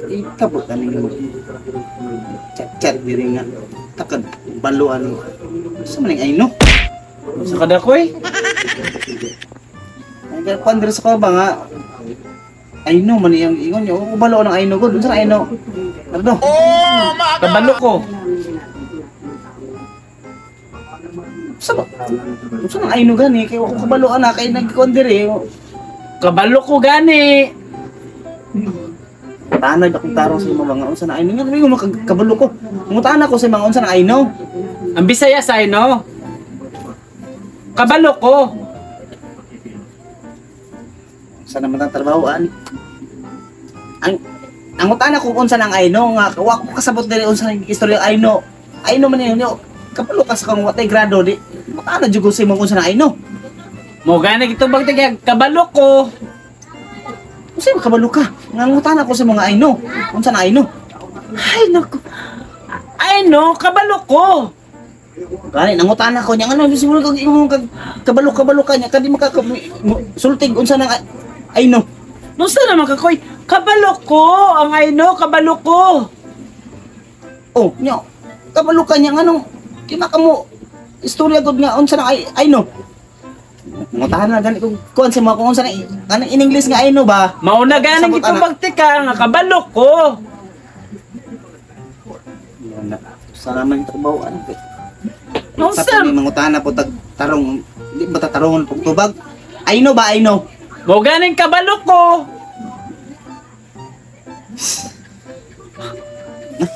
Ikabot aning chat diri nga takad baluan sa maning ayno Sa kada ko eh. ay pandre sa ko ba nga ayno man iyang ingon yo balo ng ayno gud unsa ayno ano Kabalo ko. sa ba unsa nang ayno gani kay ko kabalo ana kay nagkon diri Kabalo ko gani. tanag akong tarong sa mga unsa na ayno nga mo makabalo ko mutana ko sa mga unsa na ayno Ang Bisaya sa no. Kabalo ko. sa naman ang trabaho ani ang utana ko unsa nang ayno nga wa ko kasabot diri unsa nang istorya ayno man yun kapalo ka sa kang watay grado di utana jud ko sa imong unsa nang ayno Mo gani gito bang tigay kabalo ko. unsa man kabalo ka nga utana ko sa mga ayno unsa nang ayno Ay nako. Ay no, kabalo ko. gani nangutana ko nya ano siguro kag imong kabalo ka nya kadi sultig unsa nang ayno Nusa naman kakoy? Kabalo ko. Ang ayno, kabalo ko. oh nya kabalo ka nya nganong kina kamo istorya gud nga unsa nang ayno ngutahan na gani kung sa mga kung unsa nang in English nga ayno ba Mauna gani Sabot, gito anak. magtika nga kabalo ko. sana man trabaho ano Nusa. sa pag mangutana po tarong di ba tatarungon pag tubag ayno ba ayno Mo ganing kabalo ko.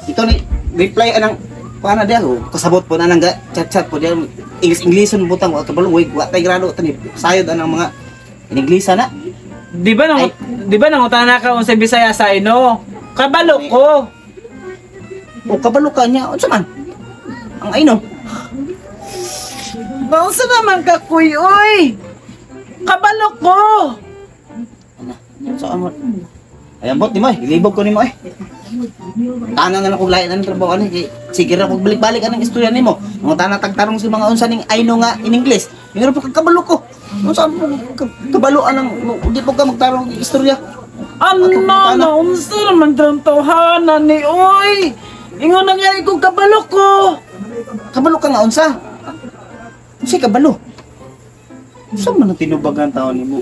ito ni reply anang paano dia kasabot po na nang chat po dia Englishon butang wa kabalo wa tay grado tani sayod anang mga Inglisa na Di ba nang Ay. di ba nangutana ka unsa Bisaya sa ino? Kabalo ko. o kabalo ka niya unsa man ang ayno Unsa naman ka kuy oy? Kabalo ko. sa amo ayan bot ni mo ilibog ko nimo tanan na lang kung lain ang trabaho ani sige ra kog balik-balik anang istorya nimo ang tanan tagtarong si mga unsa ning ayno nga in English ngiro pa kabalo ko unsa mo kabalo anang di po ka magtarong istorya Ano na unsa naman tang tawhanan ni oy? Ingon na nga ko kabalo ko. kabalo ka nga unsa unsa kabalo unsa man ang tinubagan taon nimo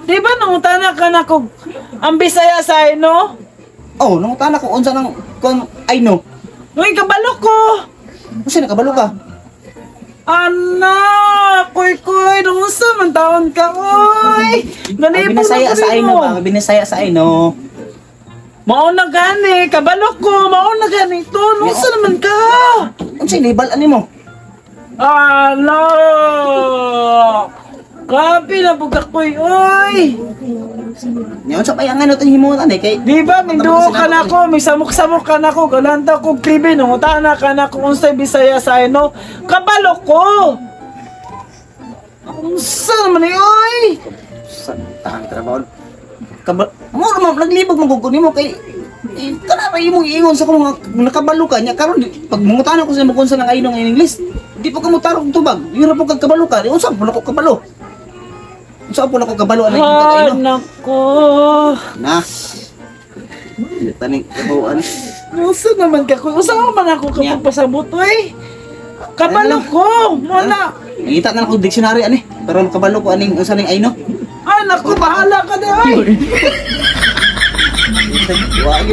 Di ba nangutana ka na kog ang Bisaya sa ino? oh nang tanan ko unsa nang kon ayno Uy, kabalo ko. unsa na kabalo ka Anak, kuy, unsa man taon ka, oy. Ganipon binasaya sa ayno ba binasaya sa ayno Mao na gani, kabalo ko, mao na gani to. Unsa naman ka? unsa libal ani mo Ala! Grabe na buga koy, oy. nya unsa pa yang ano tong himuon ani kay Di ba, may duho ka na ko, may samok-samok ka na ko, galanta ko, kribe, nungutana ka na ko, unsay Bisaya sa ino, kabalo ko! Unsa naman oy! sa tahan trabaho mo naman naglibog magugod nimo kay kana ra imong ingon sa kung nakabalo ka nya karon pag mangutana ko sa imong unsa nang ayno nga in English di pa ka mo tarong tubag ira po kag kabalo ka unsa po nako kabalo unsa po nako kabalo anay Ay, ayno nako! na taning kabuan Unsa naman ka ko? Unsa man ako kapag pasabot, oy? Kabalo ko! Wala! ngita na ako dictionary ani pero makabalo ko aning unsa ning ayno Ay, naku, bahala ka na, oy! Wag